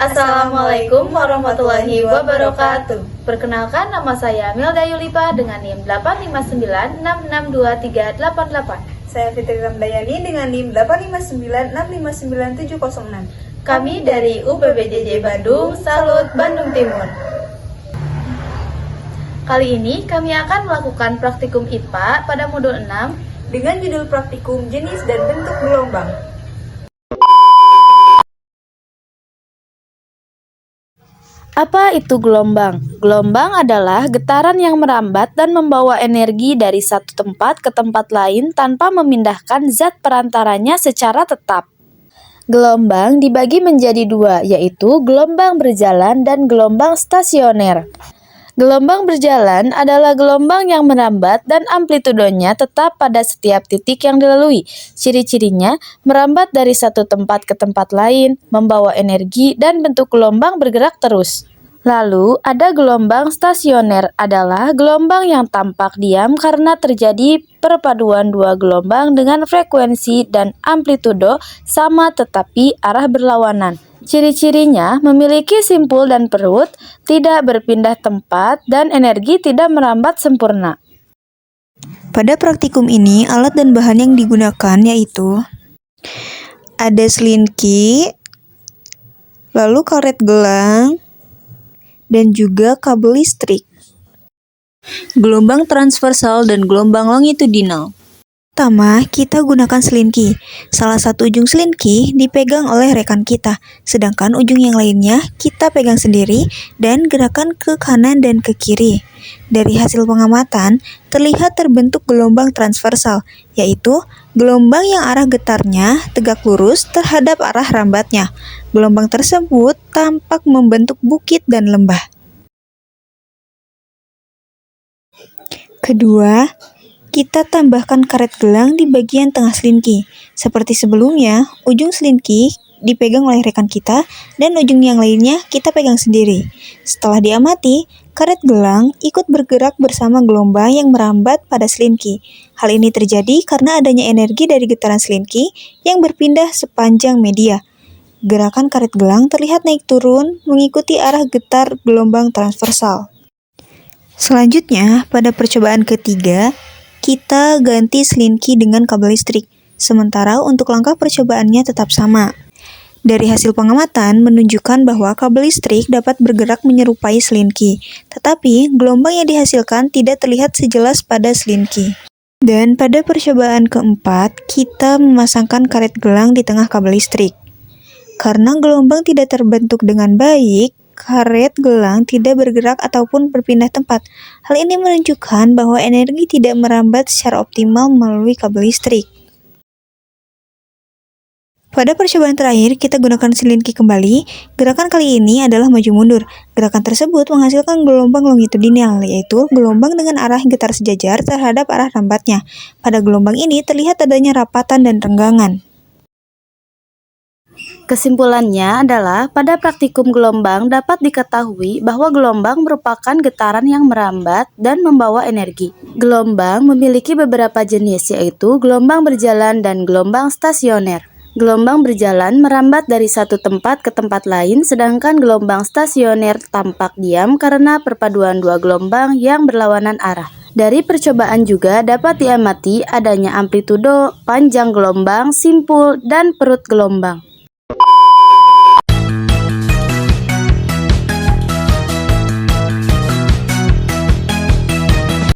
Assalamualaikum warahmatullahi wabarakatuh. Perkenalkan, nama saya Milda Yulipa dengan NIM 859662388. Saya Fitri Ramdayani dengan NIM 859659706. Kami dari UPBJJ Bandung, Salut, Bandung Timur. Kali ini kami akan melakukan praktikum IPA pada modul 6 dengan judul praktikum jenis dan bentuk gelombang. Apa itu gelombang? Gelombang adalah getaran yang merambat dan membawa energi dari satu tempat ke tempat lain tanpa memindahkan zat perantaranya secara tetap. Gelombang dibagi menjadi dua, yaitu gelombang berjalan dan gelombang stasioner. Gelombang berjalan adalah gelombang yang merambat dan amplitudonya tetap pada setiap titik yang dilalui. Ciri-cirinya merambat dari satu tempat ke tempat lain, membawa energi dan bentuk gelombang bergerak terus. Lalu ada gelombang stasioner adalah gelombang yang tampak diam karena terjadi perpaduan dua gelombang dengan frekuensi dan amplitudo sama tetapi arah berlawanan. Ciri-cirinya memiliki simpul dan perut, tidak berpindah tempat, dan energi tidak merambat sempurna. Pada praktikum ini, alat dan bahan yang digunakan yaitu ada selinki, lalu karet gelang, dan juga kabel listrik. Gelombang transversal dan gelombang longitudinal. Pertama, kita gunakan selinki. Salah satu ujung selinki dipegang oleh rekan kita, sedangkan ujung yang lainnya kita pegang sendiri dan gerakan ke kanan dan ke kiri. Dari hasil pengamatan, terlihat terbentuk gelombang transversal, yaitu gelombang yang arah getarnya tegak lurus terhadap arah rambatnya. Gelombang tersebut tampak membentuk bukit dan lembah. Kedua, kita tambahkan karet gelang di bagian tengah selinki. Seperti sebelumnya, ujung selinki dipegang oleh rekan kita dan ujung yang lainnya kita pegang sendiri. Setelah diamati, karet gelang ikut bergerak bersama gelombang yang merambat pada selinki. Hal ini terjadi karena adanya energi dari getaran selinki yang berpindah sepanjang media. Gerakan karet gelang terlihat naik turun mengikuti arah getar gelombang transversal. Selanjutnya, pada percobaan ketiga, kita ganti selinki dengan kabel listrik, sementara untuk langkah percobaannya tetap sama. Dari hasil pengamatan menunjukkan bahwa kabel listrik dapat bergerak menyerupai selinki, tetapi gelombang yang dihasilkan tidak terlihat sejelas pada selinki. Dan pada percobaan keempat, kita memasangkan karet gelang di tengah kabel listrik. Karena gelombang tidak terbentuk dengan baik, karet gelang tidak bergerak ataupun berpindah tempat. Hal ini menunjukkan bahwa energi tidak merambat secara optimal melalui kabel listrik. Pada percobaan terakhir, kita gunakan selinki kembali. Gerakan kali ini adalah maju mundur. Gerakan tersebut menghasilkan gelombang longitudinal, yaitu gelombang dengan arah getar sejajar terhadap arah rambatnya. Pada gelombang ini terlihat adanya rapatan dan renggangan. Kesimpulannya adalah pada praktikum gelombang dapat diketahui bahwa gelombang merupakan getaran yang merambat dan membawa energi. Gelombang memiliki beberapa jenis, yaitu gelombang berjalan dan gelombang stasioner. Gelombang berjalan merambat dari satu tempat ke tempat lain, sedangkan gelombang stasioner tampak diam karena perpaduan dua gelombang yang berlawanan arah. Dari percobaan juga dapat diamati adanya amplitudo, panjang gelombang, simpul, dan perut gelombang.